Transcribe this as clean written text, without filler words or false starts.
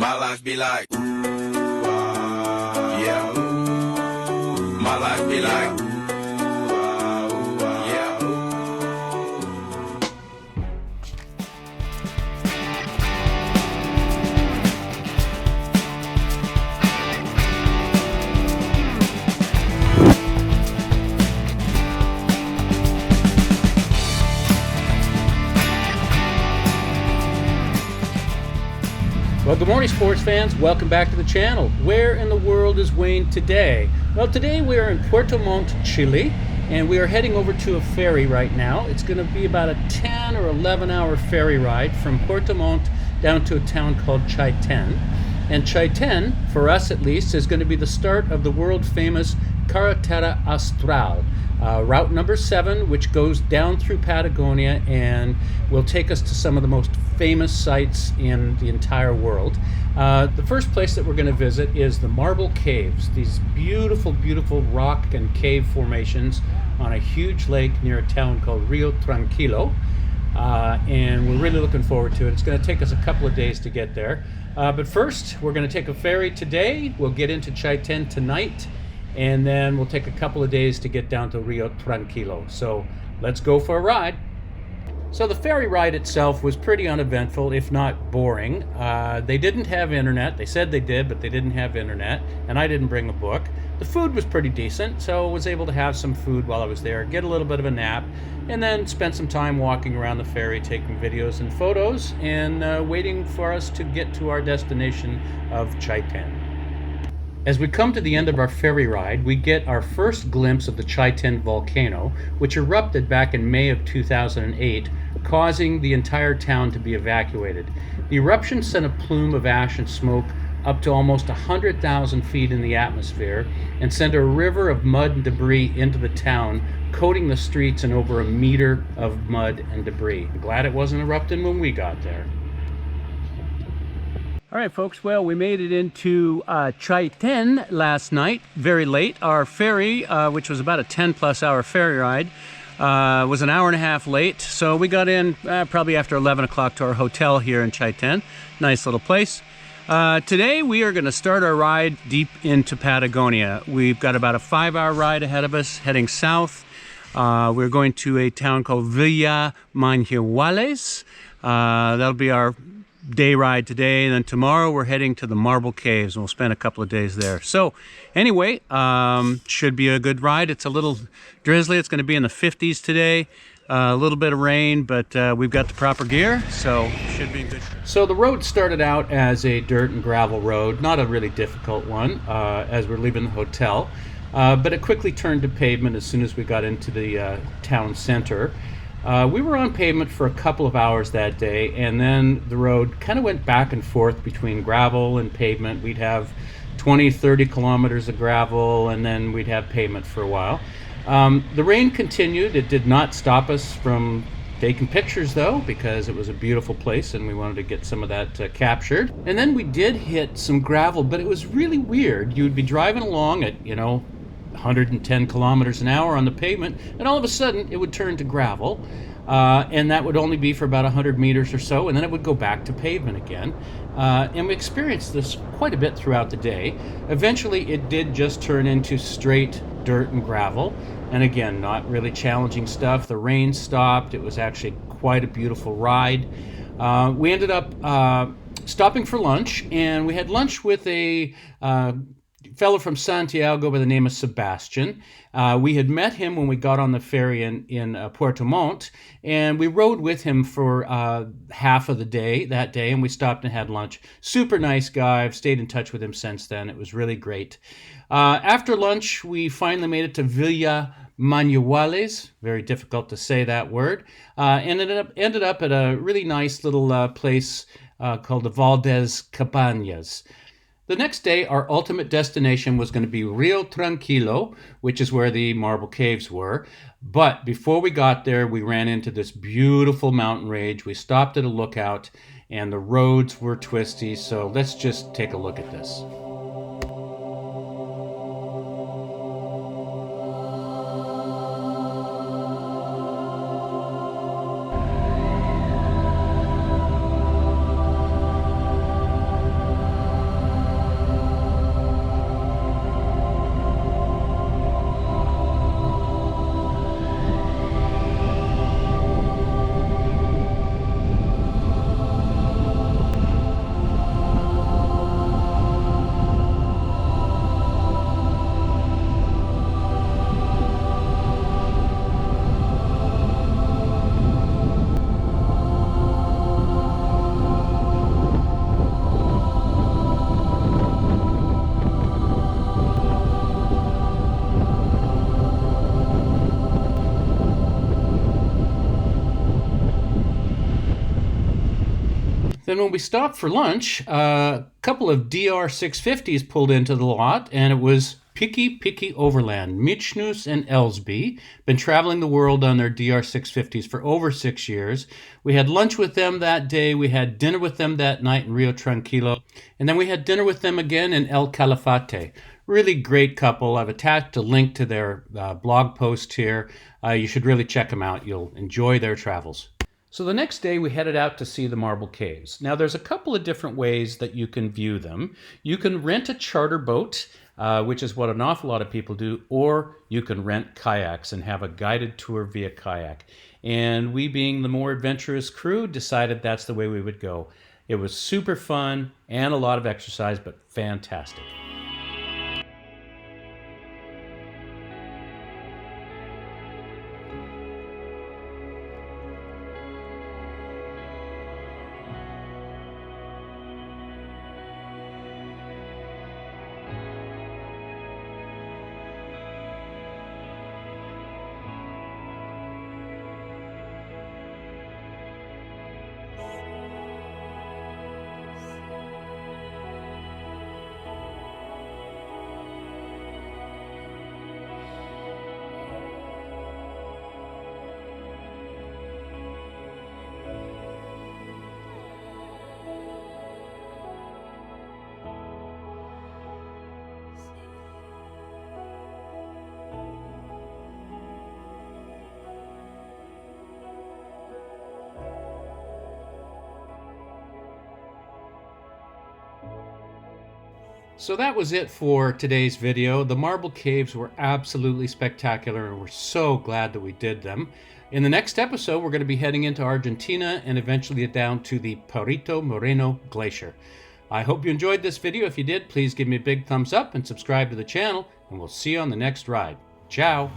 My life be like, yeah. My life be like, yeah. Well, good morning, sports fans. Welcome back to the channel. Where in the world is Wayne today? Well, today we are in Puerto Montt, Chile, and we are heading over to a ferry right now. It's going to be about a 10 or 11 hour ferry ride from Puerto Montt down to a town called Chaitén. And Chaitén, for us at least, is going to be the start of the world famous Carretera Austral, route number 7, which goes down through Patagonia and will take us to some of the most famous sites in the entire world. The first place that we're going to visit is the Marble Caves, these beautiful, beautiful rock and cave formations on a huge lake near a town called Rio Tranquilo. And we're really looking forward to it. It's going to take us a couple of days to get there. But first, we're going to take a ferry today. We'll get into Chaitén tonight, and then we'll take a couple of days to get down to Rio Tranquilo. So let's go for a ride. So the ferry ride itself was pretty uneventful, if not boring. They didn't have internet. They said they did, but they didn't have internet, and I didn't bring a book. The food was pretty decent, so I was able to have some food while I was there, get a little bit of a nap, and then spend some time walking around the ferry, taking videos and photos, and waiting for us to get to our destination of Chaitén. As we come to the end of our ferry ride, we get our first glimpse of the Chaitén volcano, which erupted back in May of 2008, causing the entire town to be evacuated. The eruption sent a plume of ash and smoke up to almost 100,000 feet in the atmosphere and sent a river of mud and debris into the town, coating the streets in over a meter of mud and debris. I'm glad it wasn't erupting when we got there. All right, folks, well, we made it into Chaitén last night, very late. Our ferry, which was about a 10-plus hour ferry ride, was an hour and a half late. So we got in probably after 11 o'clock to our hotel here in Chaitén. Nice little place. Today, we are going to start our ride deep into Patagonia. We've got about a 5-hour ride ahead of us, heading south. We're going to a town called Villa Manuales. That'll be our day ride today, and then tomorrow we're heading to the Marble Caves, and we'll spend a couple of days there. So anyway, should be a good ride. It's a little drizzly. It's going to be in the 50s today. A little bit of rain, but we've got the proper gear, so should be good. So the road started out as a dirt and gravel road, not a really difficult one, as we're leaving the hotel, but it quickly turned to pavement as soon as we got into the town center. We were on pavement for a couple of hours that day, and then the road kind of went back and forth between gravel and pavement. We'd have 20, 30 kilometers of gravel, and then we'd have pavement for a while. The rain continued. It did not stop us from taking pictures, though, because it was a beautiful place, and we wanted to get some of that captured. And then we did hit some gravel, but it was really weird. You would be driving along at, 110 kilometers an hour on the pavement, and all of a sudden it would turn to gravel, and that would only be for about 100 meters or so, and then it would go back to pavement again. And we experienced this quite a bit throughout the day. Eventually it did just turn into straight dirt and gravel, and again, not really challenging stuff. The rain stopped. It was actually quite a beautiful ride. We ended up stopping for lunch, and we had lunch with a fellow from Santiago by the name of Sebastian. We had met him when we got on the ferry in Puerto Montt, and we rode with him for half of the day that day, and we stopped and had lunch. Super nice guy. I've stayed in touch with him since then. It was really great. After lunch, we finally made it to Villa Manuales. Very difficult to say that word. And ended up at a really nice little place called the Valdez Cabañas. The next day, our ultimate destination was going to be Rio Tranquilo, which is where the Marble Caves were. But before we got there, we ran into this beautiful mountain range. We stopped at a lookout, and the roads were twisty. So let's just take a look at this. Then when we stopped for lunch, a couple of DR650s pulled into the lot, and it was Picky Overland, Michnus and Elsby. Been traveling the world on their DR650s for over 6 years. We had lunch with them that day. We had dinner with them that night in Rio Tranquilo. And then we had dinner with them again in El Calafate. Really great couple. I've attached a link to their blog post here. You should really check them out. You'll enjoy their travels. So the next day we headed out to see the Marble Caves. Now there's a couple of different ways that you can view them. You can rent a charter boat, which is what an awful lot of people do, or you can rent kayaks and have a guided tour via kayak. And we, being the more adventurous crew, decided that's the way we would go. It was super fun and a lot of exercise, but fantastic. So that was it for today's video. The Marble Caves were absolutely spectacular, and we're so glad that we did them. In the next episode, we're going to be heading into Argentina and eventually down to the Perito Moreno Glacier. I hope you enjoyed this video. If you did, please give me a big thumbs up and subscribe to the channel, and we'll see you on the next ride. Ciao!